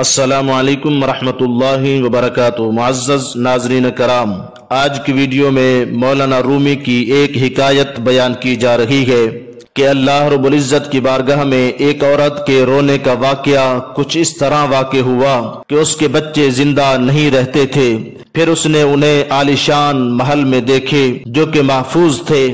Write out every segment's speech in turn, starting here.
السلام علیکم ورحمۃ اللہ وبرکاتہ۔ معزز ناظرین کرام، آج کی ویڈیو میں مولانا رومی کی ایک حکایت بیان کی جا رہی ہے کہ اللہ رب العزت کی بارگاہ میں ایک عورت کے رونے کا واقعہ کچھ اس طرح واقع ہوا کہ اس کے بچے زندہ نہیں رہتے تھے۔ پھر اس نے انہیں عالیشان محل میں دیکھے جو کہ محفوظ تھے۔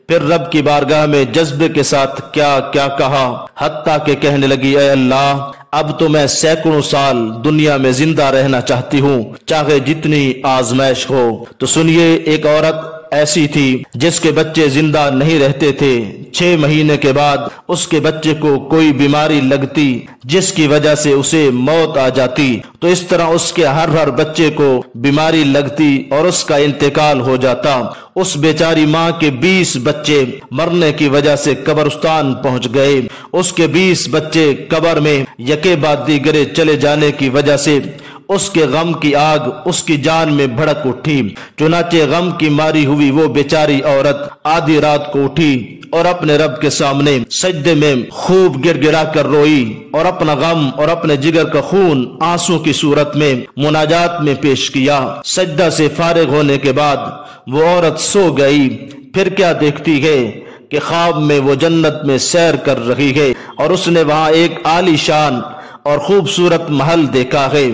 پھر رب کی بارگاہ میں جذبے کے ساتھ کیا کیا کہا، حتیٰ کہ کہنے لگی، اے اللہ، اب تو میں سینکڑوں سال دنیا میں زندہ رہنا چاہتی ہوں، چاہے جتنی آزمائش ہو۔ تو سنیے، ایک عورت ایسی تھی جس کے بچے زندہ نہیں رہتے تھے۔ 6 مہینے کے بعد اس کے بچے کو کوئی بیماری لگتی جس کی وجہ سے اسے موت آ جاتی۔ تو اس طرح اس کے ہر بچے کو بیماری لگتی اور اس کا انتقال ہو جاتا۔ اس بیچاری ماں کے 20 بچے مرنے کی وجہ سے قبرستان پہنچ گئے۔ اس کے 20 بچے قبر میں یکے بعد دیگرے چلے جانے کی وجہ سے اس کے غم کی آگ اس کی جان میں بھڑک اٹھی۔ چنانچہ غم کی ماری ہوئی وہ بیچاری عورت آدھی رات کو اٹھی اور اپنے رب کے سامنے سجدے میں خوب گر گرا کر روئی اور اپنا غم اور اپنے جگر کا خون آنسو کی صورت میں مناجات میں پیش کیا۔ سجدہ سے فارغ ہونے کے بعد وہ عورت سو گئی۔ پھر کیا دیکھتی ہے کہ خواب میں وہ جنت میں سیر کر رہی ہے اور اس نے وہاں ایک عالی شان اور خوبصورت محل دیکھا ہے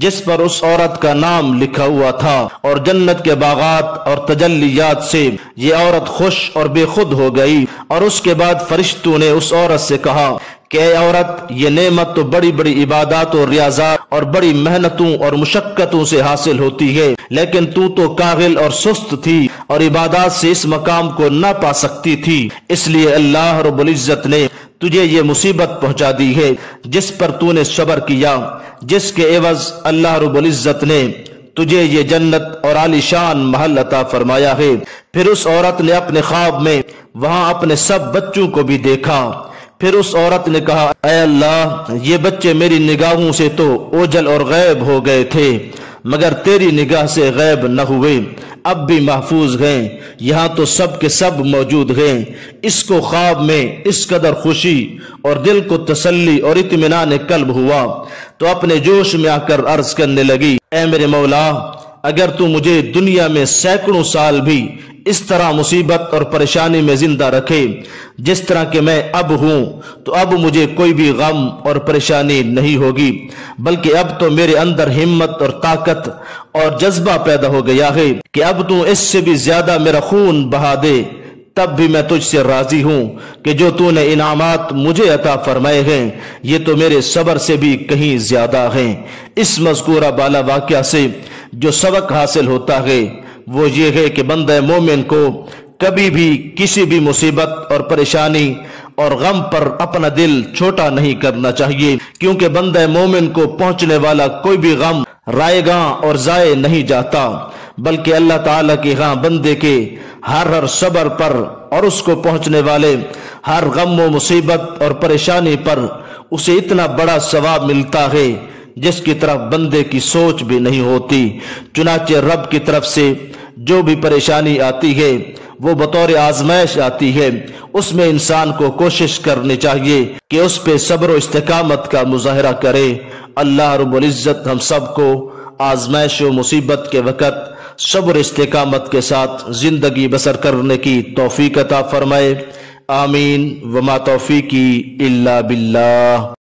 جس پر اس عورت کا نام لکھا ہوا تھا، اور جنت کے باغات اور تجلیات سے یہ عورت خوش اور بے خود ہو گئی۔ اور اس کے بعد فرشتوں نے اس عورت سے کہا کہ اے عورت، یہ نعمت تو بڑی بڑی عبادات اور ریاضات اور بڑی محنتوں اور مشقتوں سے حاصل ہوتی ہے، لیکن تو کاغل اور سست تھی اور عبادات سے اس مقام کو نہ پا سکتی تھی، اس لیے اللہ رب العزت نے تجھے یہ مصیبت پہنچا دی ہے جس پر تو نے صبر کیا، جس کے عوض اللہ رب العزت نے تجھے یہ جنت اور عالی شان محل عطا فرمایا ہے۔ پھر اس عورت نے اپنے خواب میں وہاں اپنے سب بچوں کو بھی دیکھا۔ پھر اس عورت نے کہا، اے اللہ، یہ بچے میری نگاہوں سے تو اوجھل اور غائب ہو گئے تھے، مگر تیری نگاہ سے غائب نہ ہوئے، اب بھی محفوظ ہیں، یہاں تو سب کے سب موجود ہیں۔ اس کو خواب میں اس قدر خوشی اور دل کو تسلی اور اطمینان قلب ہوا تو اپنے جوش میں آ کر عرض کرنے لگی، اے میرے مولا، اگر تو مجھے دنیا میں سینکڑوں سال بھی اس طرح مصیبت اور پریشانی میں زندہ رکھے جس طرح کہ میں اب ہوں، تو اب مجھے کوئی بھی غم اور پریشانی نہیں ہوگی، بلکہ اب تو میرے اندر ہمت اور طاقت اور جذبہ پیدا ہو گیا ہے کہ اب تو اس سے بھی زیادہ میرا خون بہا دے، تب بھی میں تجھ سے راضی ہوں کہ جو تو نے انعامات مجھے عطا فرمائے ہیں یہ تو میرے صبر سے بھی کہیں زیادہ ہیں۔ اس مذکورہ بالا واقعہ سے جو سبق حاصل ہوتا ہے وہ یہ ہے کہ بندہ مومن کو کبھی بھی کسی بھی مصیبت اور پریشانی اور غم پر اپنا دل چھوٹا نہیں کرنا چاہیے، کیونکہ بندہ مومن کو پہنچنے والا کوئی بھی غم رائے گاں اور ضائع نہیں جاتا، بلکہ اللہ تعالیٰ کے ہاں بندے کے ہر صبر پر اور اس کو پہنچنے والے ہر غم و مصیبت اور پریشانی پر اسے اتنا بڑا ثواب ملتا ہے جس کی طرف بندے کی سوچ بھی نہیں ہوتی۔ چنانچہ رب کی طرف سے جو بھی پریشانی آتی ہے وہ بطور آزمائش آتی ہے، اس میں انسان کو کوشش کرنی چاہیے کہ اس پہ صبر و استقامت کا مظاہرہ کرے۔ اللہ رب العزت ہم سب کو آزمائش و مصیبت کے وقت صبر استقامت کے ساتھ زندگی بسر کرنے کی توفیق عطا فرمائے، آمین۔ وما توفیقی الا باللہ۔